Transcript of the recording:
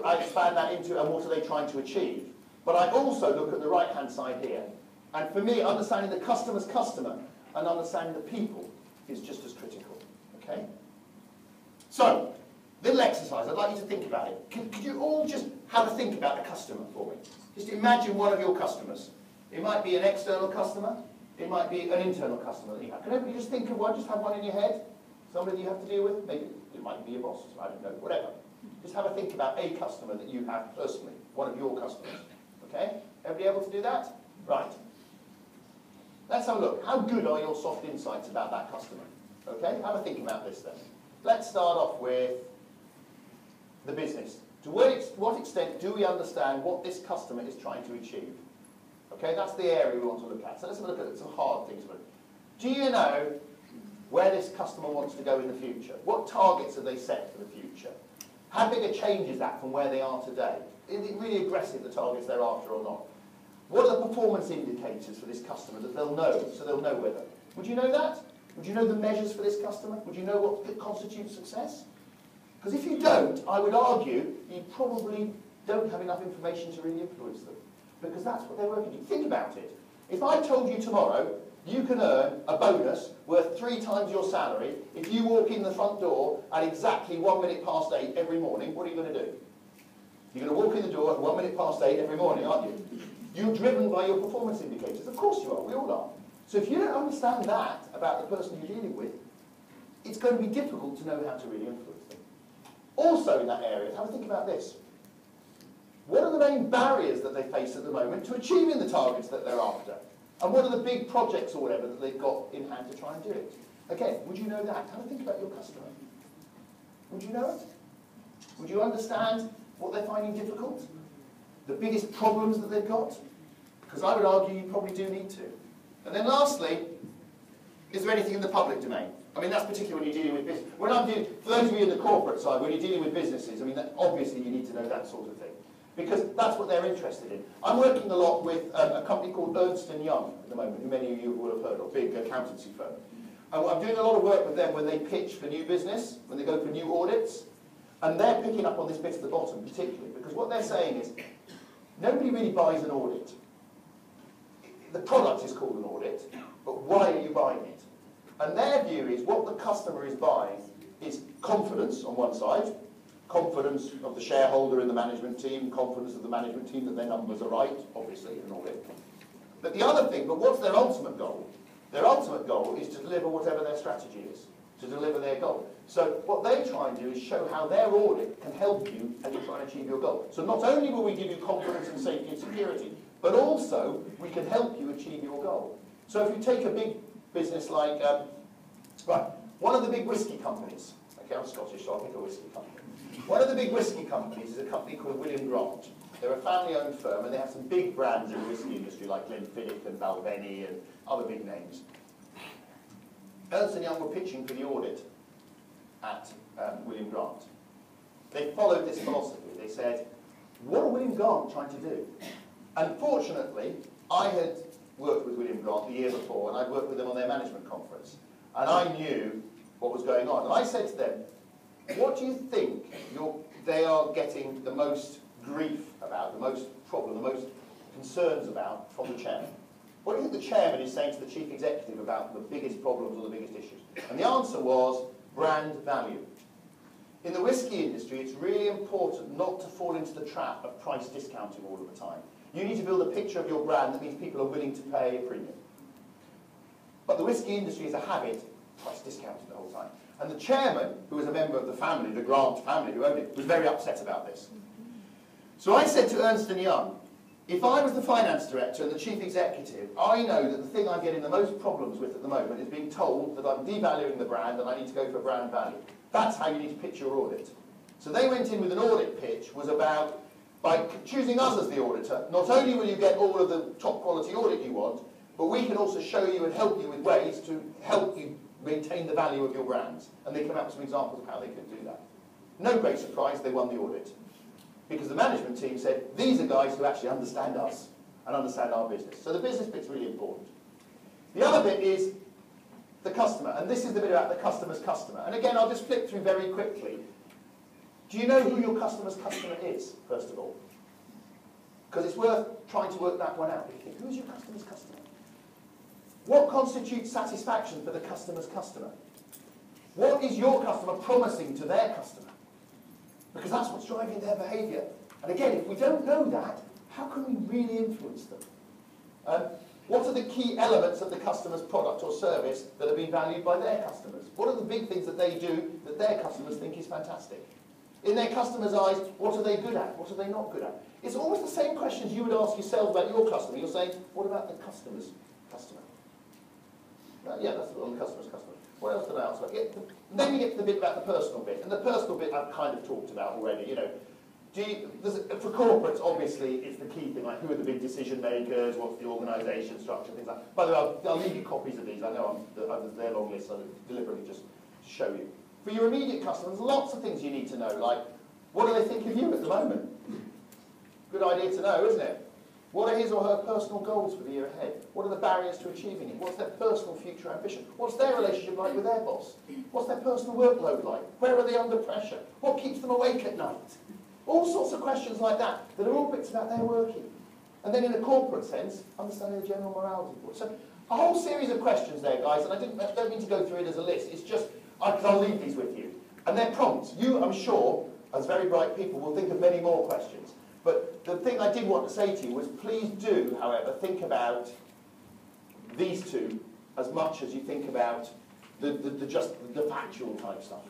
I expand that into, and what are they trying to achieve? But I also look at the right-hand side here. And for me, understanding the customer's customer and understanding the people is just as critical. Okay? So, little exercise, I'd like you to think about it. Could you all just have a think about the customer for me? Just imagine one of your customers. It might be an external customer. It might be an internal customer that you have. Can everybody just think of one? Just have one in your head? Somebody you have to deal with? Maybe it might be your boss. I don't know. Whatever. Just have a think about a customer that you have personally. One of your customers. Okay? Everybody able to do that? Right. Let's have a look. How good are your soft insights about that customer? Okay? Have a think about this then. Let's start off with the business. To what extent do we understand what this customer is trying to achieve? Okay, that's the area we want to look at. So let's have a look at some hard things. Do you know where this customer wants to go in the future? What targets have they set for the future? How big a change is that from where they are today? Is it really aggressive, the targets they're after, or not? What are the performance indicators for this customer that they'll know, so they'll know whether? Would you know that? Would you know the measures for this customer? Would you know what constitutes success? Because if you don't, I would argue you probably don't have enough information to really influence them. Because that's what they're working to. Think about it. If I told you tomorrow you can earn a bonus worth 3 times your salary if you walk in the front door at exactly 1 minute past 8 every morning, what are you going to do? You're going to walk in the door at 1 minute past 8 every morning, aren't you? You're driven by your performance indicators. Of course you are. We all are. So if you don't understand that about the person you're dealing with, it's going to be difficult to know how to really influence them. Also in that area, have a think about this. What are the main barriers that they face at the moment to achieving the targets that they're after? And what are the big projects or whatever that they've got in hand to try and do it? Again, would you know that? Have a think about your customer. Would you know it? Would you understand what they're finding difficult? The biggest problems that they've got? Because I would argue you probably do need to. And then lastly, is there anything in the public domain? I mean, that's particularly when you're dealing with business. When I'm dealing, for those of you in the corporate side, when you're dealing with businesses, I mean, obviously you need to know that sort of thing. Because that's what they're interested in. I'm working a lot with a company called Ernst & Young at the moment, who many of you will have heard of, big accountancy firm. And I'm doing a lot of work with them when they pitch for new business, when they go for new audits. And they're picking up on this bit at the bottom particularly, because what they're saying is, nobody really buys an audit. The product is called an audit, but why are you buying it? And their view is what the customer is buying is confidence on one side, confidence of the shareholder in the management team, confidence of the management team that their numbers are right, obviously, in an audit. But the other thing, but what's their ultimate goal? Their ultimate goal is to deliver whatever their strategy is, to deliver their goal. So what they try and do is show how their audit can help you as you try and achieve your goal. So not only will we give you confidence and safety and security, but also we can help you achieve your goal. So if you take a big business like, one of the big whiskey companies, okay, I'm Scottish, so I'll pick a whiskey company. One of the big whiskey companies is a company called William Grant. They're a family-owned firm, and they have some big brands in the whiskey industry, like Glenfiddich and Balvenie and other big names. Ernst & Young were pitching for the audit at William Grant. They followed this philosophy. They said, what are William Grant trying to do? Unfortunately, I had worked with William Grant the year before, and I'd worked with them on their management conference. And I knew what was going on. And I said to them, what do you think they are getting the most grief about, the most problem, the most concerns about from the chairman? What do you think the chairman is saying to the chief executive about the biggest problems or the biggest issues? And the answer was brand value. In the whiskey industry, it's really important not to fall into the trap of price discounting all of the time. You need to build a picture of your brand that means people are willing to pay a premium. But the whiskey industry is a habit, price discounting the whole time. And the chairman, who was a member of the family, the Grant family who owned it, was very upset about this. So I said to Ernst & Young, if I was the finance director and the chief executive, I know that the thing I'm getting the most problems with at the moment is being told that I'm devaluing the brand and I need to go for brand value. That's how you need to pitch your audit. So they went in with an audit pitch, was about, by choosing us as the auditor, not only will you get all of the top quality audit you want, but we can also show you and help you with ways to help you maintain the value of your brands. And they come out with some examples of how they could do that. No great surprise, they won the audit. Because the management team said, these are guys who actually understand us and understand our business. So the business bit's really important. The other bit is the customer. And this is the bit about the customer's customer. And again, I'll just flip through very quickly. Do you know who your customer's customer is, first of all? Because it's worth trying to work that one out. Who is your customer's customer? What constitutes satisfaction for the customer's customer? What is your customer promising to their customer? Because that's what's driving their behaviour. And again, if we don't know that, how can we really influence them? What are the key elements of the customer's product or service that are being valued by their customers? What are the big things that they do that their customers think is fantastic? In their customers' eyes, what are they good at? What are they not good at? It's almost the same questions you would ask yourself about your customer. You're saying, what about the customer's customer? Yeah, that's on the customer's customer. What else did I ask about? Yeah, then you get to the bit about the personal bit. And the personal bit I've kind of talked about already. You know, for corporates, obviously, it's the key thing, like who are the big decision makers, what's the organisation structure, things like that. By the way, I'll leave you copies of these. I know I'm their long list, so I'll deliberately just show you. For your immediate customers, lots of things you need to know, like what do they think of you at the moment? Good idea to know, isn't it? What are his or her personal goals for the year ahead? What are the barriers to achieving it? What's their personal future ambition? What's their relationship like with their boss? What's their personal workload like? Where are they under pressure? What keeps them awake at night? All sorts of questions like that that are all bits about their working. And then in a corporate sense, understanding the general morality report. So a whole series of questions there, guys, and I don't mean to go through it as a list. It's just, because I'll leave these with you. And they're prompts. You, I'm sure, as very bright people, will think of many more questions. But the thing I did want to say to you was please do, however, think about these two as much as you think about the factual type stuff.